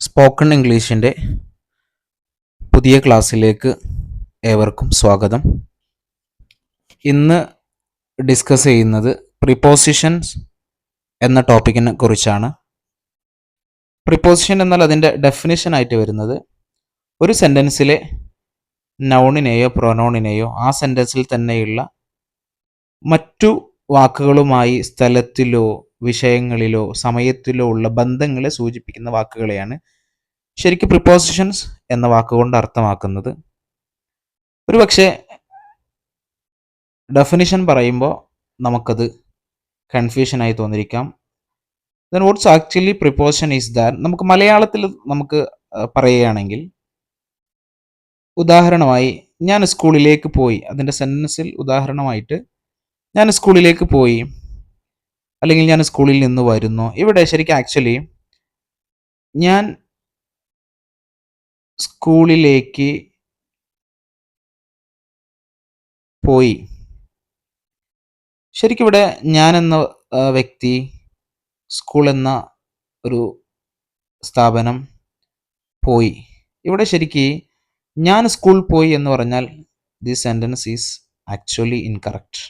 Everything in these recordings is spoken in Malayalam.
സ്പോക്കൺ ഇംഗ്ലീഷിൻ്റെ പുതിയ ക്ലാസ്സിലേക്ക് ഏവർക്കും സ്വാഗതം. ഇന്ന് ഡിസ്കസ് ചെയ്യുന്നത് പ്രിപ്പോസിഷൻസ് എന്ന ടോപ്പിക്കിനെ കുറിച്ചാണ്. പ്രിപ്പോസിഷൻ എന്നാൽ അതിൻ്റെ ഡെഫിനിഷനായിട്ട് വരുന്നത് ഒരു സെൻറ്റൻസിലെ നൗണിനെയോ പ്രൊനൗണിനെയോ ആ സെൻറ്റൻസിൽ തന്നെയുള്ള മറ്റു വാക്കുകളുമായി സ്ഥലത്തിലോ വിഷയങ്ങളിലോ സമയത്തിലോ ഉള്ള ബന്ധങ്ങളെ സൂചിപ്പിക്കുന്ന വാക്കുകളെയാണ് ശരിക്കും പ്രിപ്പോസിഷൻസ് എന്ന വാക്കുകൊണ്ട് അർത്ഥമാക്കുന്നത്. ഒരുപക്ഷെ ഡെഫിനിഷൻ പറയുമ്പോൾ നമുക്കത് കൺഫ്യൂഷനായി തോന്നിയിരിക്കാം. Then what's actually preposition is that നമുക്ക് മലയാളത്തിൽ നമുക്ക് പറയുകയാണെങ്കിൽ, ഉദാഹരണമായി ഞാൻ സ്കൂളിലേക്ക് പോയി, അതിൻ്റെ സെൻറ്റൻസിൽ ഉദാഹരണമായിട്ട് ഞാൻ സ്കൂളിലേക്ക് പോയി അല്ലെങ്കിൽ ഞാൻ സ്കൂളിൽ നിന്ന് വരുന്നു. ഇവിടെ ശരിക്കും ആക്ച്വലി ഞാൻ സ്കൂളിലേക്ക് പോയി, ശരിക്കും ഇവിടെ ഞാൻ എന്ന വ്യക്തി, സ്കൂൾ എന്ന ഒരു സ്ഥാപനം, പോയി. ഇവിടെ ശരിക്കും ഞാൻ സ്കൂൾ പോയി എന്ന് പറഞ്ഞാൽ this sentence is actually incorrect.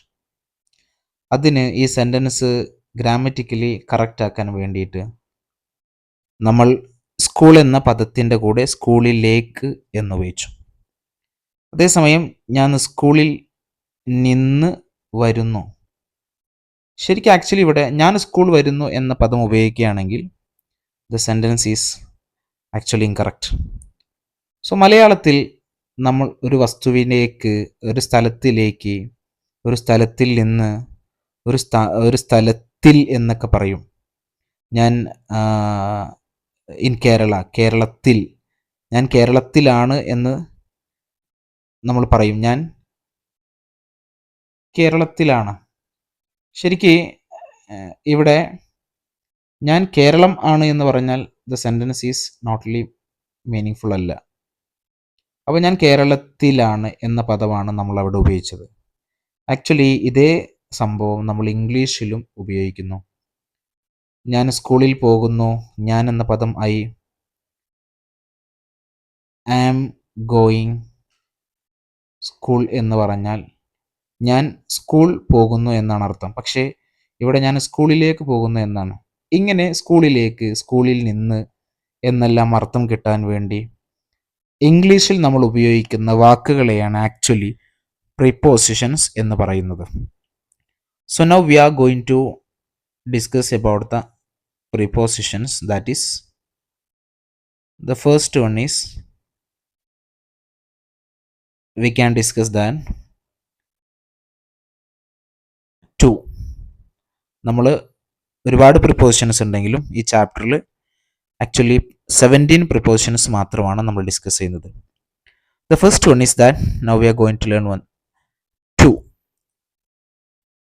അതിന് ഈ സെൻറ്റൻസ് ഗ്രാമറ്റിക്കലി കറക്റ്റ് ആക്കാൻ വേണ്ടിയിട്ട് നമ്മൾ സ്കൂൾ എന്ന പദത്തിൻ്റെ കൂടെ സ്കൂളിലേക്ക് എന്ന് ഉപയോഗിച്ചു. അതേസമയം ഞാൻ സ്കൂളിൽ നിന്ന് വരുന്നു, ശരിക്കും ആക്ച്വലി ഇവിടെ ഞാൻ സ്കൂൾ വരുന്നു എന്ന പദം ഉപയോഗിക്കുകയാണെങ്കിൽ the sentence is actually incorrect. So മലയാളത്തിൽ നമ്മൾ ഒരു വസ്തുവിലേക്ക്, ഒരു സ്ഥലത്തിലേക്ക്, ഒരു സ്ഥലത്തിൽ നിന്ന്, ഒരു സ്ഥലത്തിൽ എന്നൊക്കെ പറയും. ഞാൻ ഇൻ കേരള, കേരളത്തിൽ, ഞാൻ കേരളത്തിലാണ് എന്ന് നമ്മൾ പറയും. ഞാൻ കേരളത്തിലാണ്. ശരിക്ക് ഇവിടെ ഞാൻ കേരളം ആണ് എന്ന് പറഞ്ഞാൽ the sentence is not fully meaningful അല്ല. അപ്പോൾ ഞാൻ കേരളത്തിലാണ് എന്ന പദമാണ് നമ്മൾ അവിടെ ഉപയോഗിച്ചത്. ആക്ച്വലി ഇതേ സംഭവം നമ്മൾ ഇംഗ്ലീഷിലും ഉപയോഗിക്കുന്നു. ഞാൻ സ്കൂളിൽ പോകുന്നു, ഞാൻ എന്ന പദം ഐ ആം ഗോയിങ് സ്കൂൾ എന്ന് പറഞ്ഞാൽ ഞാൻ സ്കൂൾ പോകുന്നു എന്നാണ് അർത്ഥം. പക്ഷേ ഇവിടെ ഞാൻ സ്കൂളിലേക്ക് പോകുന്നു എന്നാണ്. ഇങ്ങനെ സ്കൂളിലേക്ക്, സ്കൂളിൽ നിന്ന് എന്നെല്ലാം അർത്ഥം കിട്ടാൻ വേണ്ടി ഇംഗ്ലീഷിൽ നമ്മൾ ഉപയോഗിക്കുന്ന വാക്കുകളെയാണ് ആക്ച്വലി പ്രിപ്പോസിഷൻസ് എന്ന് പറയുന്നത്. So now we are going to discuss about the prepositions. That is, the first one is, we can discuss that to. നമ്മൾ ഒരുപാട് പ്രിപ്പോസിഷൻസ് ഉണ്ടെങ്കിലും ഈ ചാപ്റ്ററിൽ ആക്ച്വലി 17 പ്രിപ്പോസിഷൻസ് മാത്രമാണ് നമ്മൾ ഡിസ്കസ് ചെയ്യുന്നത്. The first one is that now we are going to learn one to.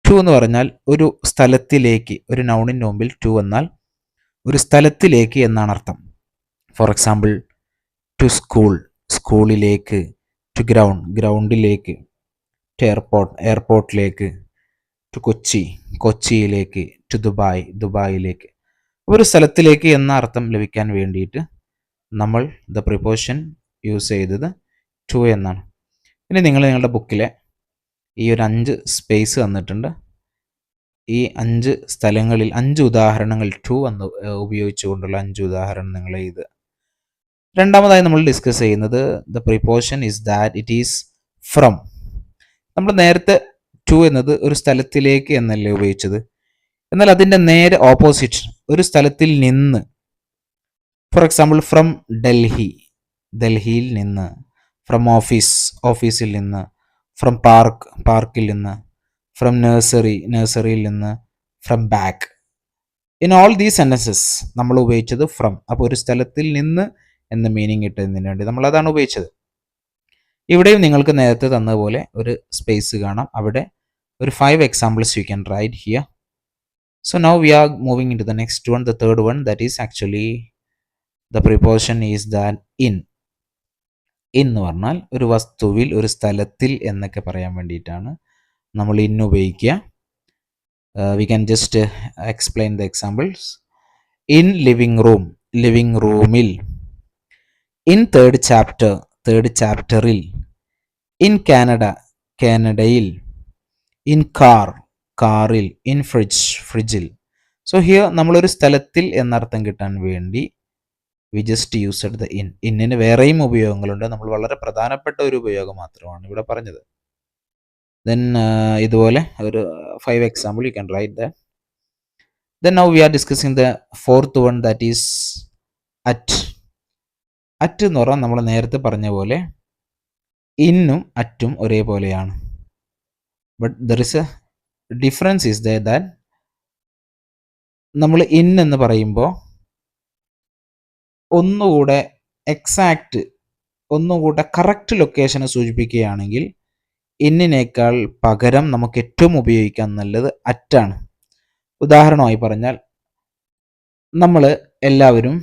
To എന്ന് പറഞ്ഞാൽ ഒരു സ്ഥലത്തിലേക്ക്, ഒരു നൗണിന് മുമ്പിൽ ടു എന്നാൽ ഒരു സ്ഥലത്തിലേക്ക് എന്നാണ് അർത്ഥം. ഫോർ എക്സാമ്പിൾ ടു സ്കൂൾ, സ്കൂളിലേക്ക്, ടു ഗ്രൗണ്ട്, ഗ്രൗണ്ടിലേക്ക്, ടു എയർപോർട്ട്, എയർപോർട്ടിലേക്ക്, ടു കൊച്ചി, കൊച്ചിയിലേക്ക്, ടു ദുബായ്, ദുബായിലേക്ക്. ഒരു സ്ഥലത്തിലേക്ക് എന്ന അർത്ഥം ലഭിക്കാൻ വേണ്ടിയിട്ട് നമ്മൾ ദ പ്രിപ്പോസിഷൻ യൂസ് ചെയ്തത് ടു എന്നാണ്. ഇനി നിങ്ങൾ നിങ്ങളുടെ ബുക്കിലെ ഈ ഒരു 5 സ്പേസ് തന്നിട്ടുണ്ട്. ഈ 5 സ്ഥലങ്ങളിൽ 5 ഉദാഹരണങ്ങൾ ടു എന്ന് ഉപയോഗിച്ചുകൊണ്ടുള്ള 5 ഉദാഹരണം നിങ്ങൾ എഴുതുക. രണ്ടാമതായി നമ്മൾ ഡിസ്കസ് ചെയ്യുന്നത് the preposition is that it is from. നമ്മൾ നേരത്തെ ടു എന്നത് ഒരു സ്ഥലത്തിലേക്ക് എന്നല്ലേ ഉപയോഗിച്ചത്. എന്നാൽ അതിൻ്റെ നേരെ ഓപ്പോസിറ്റ്, ഒരു സ്ഥലത്തിൽ നിന്ന്. ഫോർ എക്സാമ്പിൾ ഫ്രം ഡൽഹി, ഡൽഹിയിൽ നിന്ന്. ഫ്രം ഓഫീസ്, ഓഫീസിൽ നിന്ന്. ഫ്രം പാർക്ക്, പാർക്കിൽ നിന്ന്. ഫ്രം നഴ്സറി, നഴ്സറിയിൽ നിന്ന്. From back. In all these sentences നമ്മൾ ഉപയോഗിച്ചത് ഫ്രം. അപ്പോൾ ഒരു സ്ഥലത്തിൽ നിന്ന് എന്ന മീനിങ് കിട്ടുന്നതിന് വേണ്ടി നമ്മൾ അതാണ് ഉപയോഗിച്ചത്. ഇവിടെയും നിങ്ങൾക്ക് നേരത്തെ തന്നതുപോലെ ഒരു സ്പേസ് കാണാം. അവിടെ ഒരു 5 examples you can write here. So now we are moving in to the next one, the third one. That is actually the preposition is that in. എന്ന് പറഞ്ഞാൽ ഒരു വസ്തുവിൽ, ഒരു സ്ഥലത്തിൽ എന്നൊക്കെ പറയാൻ വേണ്ടിയിട്ടാണ് നമ്മൾ ഇൻ ഉപയോഗിക്കുക. We can just explain the examples. In living room, living റൂമിൽ. ഇൻ തേർഡ് ചാപ്റ്ററിൽ, ഇൻ കാനഡ, കാനഡയിൽ, ഇൻ കാറിൽ, ഇൻ ഫ്രിഡ്ജിൽ. സോ ഹിയർ നമ്മളൊരു സ്ഥലത്തിൽ എന്നർത്ഥം കിട്ടാൻ വേണ്ടി we just used the in. ഇന്നിന് വേറെയും ഉപയോഗങ്ങളുണ്ട്, നമ്മൾ വളരെ പ്രധാനപ്പെട്ട ഒരു ഉപയോഗം മാത്രമാണ് ഇവിടെ പറഞ്ഞത്. ദെൻ ഇതുപോലെ ഒരു 5 example you can right that. Then now we are discussing the fourth one, that is at. at എന്ന് പറഞ്ഞാൽ നമ്മൾ നേരത്തെ പറഞ്ഞ പോലെ ഇന്നും അറ്റും ഒരേപോലെയാണ്. But there is a difference is that നമ്മൾ ഇൻ എന്ന് പറയുമ്പോൾ ഒന്നുകൂടെ എക്സാക്റ്റ്, ഒന്നുകൂടെ കറക്റ്റ് ലൊക്കേഷനെ സൂചിപ്പിക്കുകയാണെങ്കിൽ ഇന്നിനേക്കാൾ പകരം നമുക്ക് ഏറ്റവും ഉപയോഗിക്കാൻ നല്ലത് അറ്റാണ്. ഉദാഹരണമായി പറഞ്ഞാൽ നമ്മൾ എല്ലാവരും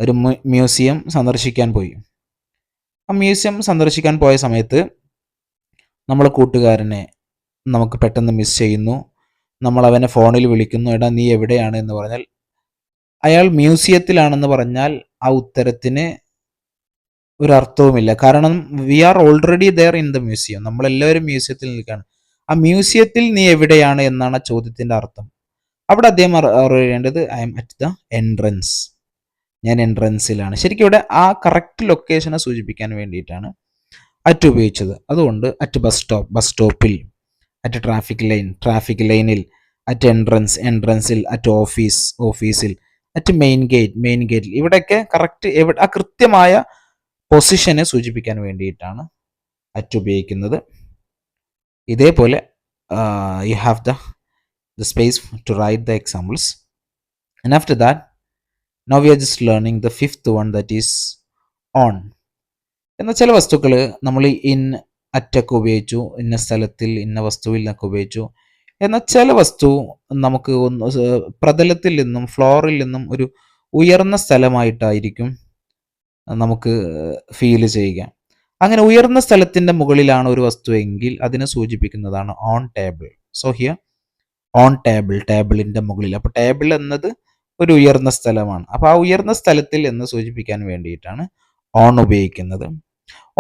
ഒരു മ്യൂസിയം സന്ദർശിക്കാൻ പോയി. ആ മ്യൂസിയം സന്ദർശിക്കാൻ പോയ സമയത്ത് നമ്മളെ കൂട്ടുകാരനെ നമുക്ക് പെട്ടെന്ന് മിസ് ചെയ്യുന്നു. നമ്മൾ അവനെ ഫോണിൽ വിളിക്കുന്നു, എടാ നീ എവിടെയാണ് എന്ന് പറഞ്ഞാൽ അയാൾ മ്യൂസിയത്തിലാണെന്ന് പറഞ്ഞാൽ ആ ഉത്തരത്തിന് ഒരർത്ഥവുമില്ല. കാരണം we are already there in the museum. നമ്മളെല്ലാവരും മ്യൂസിയത്തിൽ നിൽക്കുകയാണ്. ആ മ്യൂസിയത്തിൽ നീ എവിടെയാണ് എന്നാണ് ആ ചോദ്യത്തിൻ്റെ അർത്ഥം. അവിടെ അദ്ദേഹം അറിയേണ്ടത് I M at the entrance, ഞാൻ എൻട്രൻസിലാണ്. ശരിക്കും ഇവിടെ ആ കറക്റ്റ് ലൊക്കേഷനെ സൂചിപ്പിക്കാൻ വേണ്ടിയിട്ടാണ് അറ്റ് ഉപയോഗിച്ചത്. അതുകൊണ്ട് അറ്റ് ബസ് സ്റ്റോപ്പിൽ, അറ്റ് ട്രാഫിക് ലൈനിൽ, അറ്റ് എൻട്രൻസിൽ, അറ്റ് ഓഫീസിൽ, അറ്റ് മെയിൻ ഗേറ്റിൽ. ഇവിടെയൊക്കെ കറക്റ്റ് ആ കൃത്യമായ പൊസിഷനെ സൂചിപ്പിക്കാൻ വേണ്ടിയിട്ടാണ് അറ്റ് ഉപയോഗിക്കുന്നത്. ഇതേപോലെ you have the space to write the examples, and after that now we are just learning the fifth one, that is on. എന്നാൽ ചില വസ്തുക്കൾ നമ്മൾ ഇൻ അറ്റൊക്കെ ഉപയോഗിച്ചു, ഇന്ന സ്ഥലത്തിൽ ഇന്ന വസ്തുവിൽ നിന്നൊക്കെ ഉപയോഗിച്ചു. എന്നാൽ ചില വസ്തു നമുക്ക് പ്രതലത്തിൽ നിന്നും ഫ്ലോറിൽ നിന്നും ഒരു ഉയർന്ന സ്ഥലമായിട്ടായിരിക്കും നമുക്ക് ഫീൽ ചെയ്യുക. അങ്ങനെ ഉയർന്ന സ്ഥലത്തിൻ്റെ മുകളിലാണ് ഒരു വസ്തു എങ്കിൽ അതിനെ സൂചിപ്പിക്കുന്നതാണ് on table. So here on ടേബിളിൻ്റെ മുകളിൽ. അപ്പോൾ ടേബിൾ എന്നത് ഒരു ഉയർന്ന സ്ഥലമാണ്. അപ്പോൾ ആ ഉയർന്ന സ്ഥലത്തിൽ എന്ന് സൂചിപ്പിക്കാൻ വേണ്ടിയിട്ടാണ് ഓൺ ഉപയോഗിക്കുന്നത്.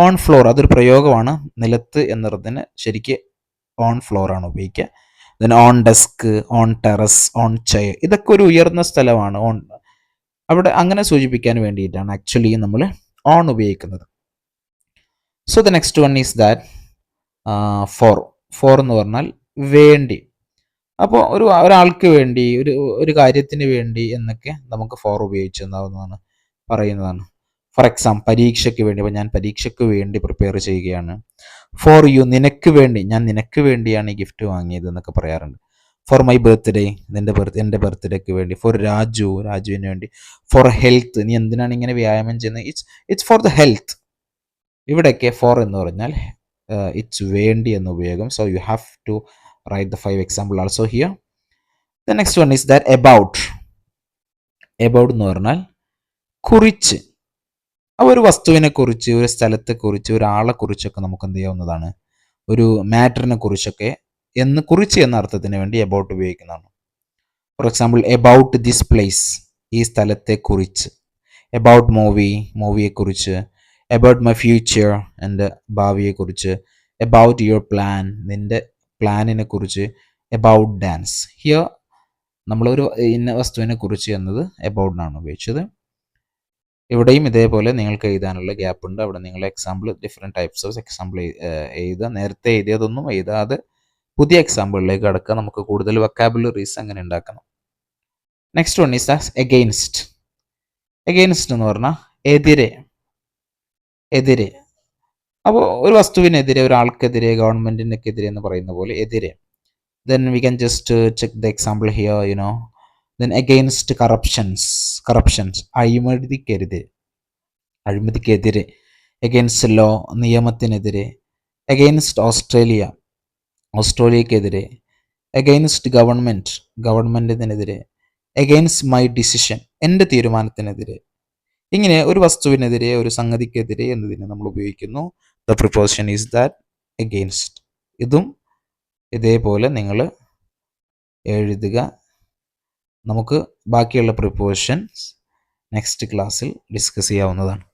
ഓൺ ഫ്ലോർ അതൊരു പ്രയോഗമാണ്. നിലത്ത് എന്നതിന് ശരിക്ക് ഓൺ ഫ്ലോർ ആണ് ഉപയോഗിക്കുക. Then on desk, on terrace, on chair, ഇതൊക്കെ ഒരു ഉയർന്ന സ്ഥലമാണ്. ഓൺ അവിടെ അങ്ങനെ സൂചിപ്പിക്കാൻ വേണ്ടിയിട്ടാണ് ആക്ച്വലി നമ്മൾ ഓൺ ഉപയോഗിക്കുന്നത്. So the next one is that for എന്ന് പറഞ്ഞാൽ വേണ്ടി. അപ്പോൾ ഒരാൾക്ക് വേണ്ടി, ഒരു കാര്യത്തിന് വേണ്ടി എന്നൊക്കെ നമുക്ക് ഫോർ ഉപയോഗിച്ചെന്നാവുന്നതാണ് പറയുന്നതാണ്. ഫോർ എക്സാമ്പിൾ പരീക്ഷയ്ക്ക് വേണ്ടി, അപ്പോൾ ഞാൻ പരീക്ഷയ്ക്ക് വേണ്ടി പ്രിപ്പയർ ചെയ്യുകയാണ്. ഫോർ യു, നിനക്ക് വേണ്ടി, ഞാൻ നിനക്ക് വേണ്ടിയാണ് ഈ ഗിഫ്റ്റ് വാങ്ങിയത് എന്നൊക്കെ പറയാറുണ്ട്. ഫോർ മൈ ബർത്ത്ഡേ, എൻ്റെ ബർത്ത്ഡേക്ക് വേണ്ടി. ഫോർ രാജുവിന് വേണ്ടി. ഫോർ ഹെൽത്ത്, നീ എന്തിനാണ് ഇങ്ങനെ വ്യായാമം ചെയ്യുന്നത്, ഇറ്റ്സ് ഫോർ ദ ഹെൽത്ത്. ഇവിടെയൊക്കെ ഫോർ എന്ന് പറഞ്ഞാൽ ഇറ്റ്സ് വേണ്ടി എന്ന ഉപയോഗം. So you have to write the 5 example also here. The next one is that about എന്ന് പറഞ്ഞാൽ കുറിച്ച്. ഒരു വസ്തുവിനെ കുറിച്ച്, ഒരു സ്ഥലത്തെ കുറിച്ച്, ഒരാളെ കുറിച്ചൊക്കെ നമുക്ക് എന്ത് ചെയ്യാവുന്നതാണ്, ഒരു മാറ്ററിനെ കുറിച്ചൊക്കെ കുറിച്ച് എന്ന അർത്ഥത്തിന് വേണ്ടി എബൌട്ട് ഉപയോഗിക്കുന്നതാണ്. For example about this place, ഈ സ്ഥലത്തെ കുറിച്ച്. എബൌട്ട് മൂവിയെക്കുറിച്ച്. എബൌട്ട് മൈ ഫ്യൂച്ചർ, എൻ്റെ ഭാവിയെക്കുറിച്ച്. എബൌട്ട് യുവർ പ്ലാൻ, നിൻ്റെ പ്ലാനിനെ കുറിച്ച്. എബൌട്ട് ഡാൻസ്, ഹിയർ നമ്മളൊരു ഇന്ന വസ്തുവിനെ കുറിച്ച് എന്നത് എബൌട്ടിനാണ് ഉപയോഗിച്ചത്. ഇവിടെയും ഇതേപോലെ നിങ്ങൾക്ക് എഴുതാനുള്ള ഗ്യാപ്പ് ഉണ്ട്. അവിടെ നിങ്ങൾ example, different types of example എഴുതുക. നേരത്തെ എഴുതിയതൊന്നും എഴുതാതെ പുതിയ എക്സാമ്പിളിലേക്ക് കടക്കുക. നമുക്ക് കൂടുതൽ വൊക്കാബുലറീസ് അങ്ങനെ ഉണ്ടാക്കണം. Next one is against. Against എന്ന് പറഞ്ഞാൽ എതിരെ. അപ്പോൾ ഒരു വസ്തുവിനെതിരെ, ഒരാൾക്കെതിരെ, ഗവൺമെൻറ്റിനെതിരെ എന്ന് പറയുന്ന പോലെ എതിരെ. Then we can just check the example here, then against corruptions, അഴിമതിക്കെതിരെ. എഗെയിൻസ്റ്റ് ലോ, നിയമത്തിനെതിരെ. എഗെയിൻസ്റ്റ് ഓസ്ട്രേലിയക്കെതിരെ. എഗെയിൻസ്റ്റ് ഗവൺമെൻറ്റിനെതിരെ. എഗെയിൻസ്റ്റ് മൈ ഡിസിഷൻ, എൻ്റെ തീരുമാനത്തിനെതിരെ. ഇങ്ങനെ ഒരു വസ്തുവിനെതിരെ, ഒരു സംഗതിക്കെതിരെ എന്നതിനെ നമ്മൾ ഉപയോഗിക്കുന്നു. The preposition is that against. ഇതും ഇതേപോലെ നിങ്ങൾ എഴുതുക. നമുക്ക് ബാക്കിയുള്ള പ്രിപ്പോസിഷൻസ് നെക്സ്റ്റ് ക്ലാസ്സിൽ ഡിസ്കസ് ചെയ്യാവുന്നതാണ്.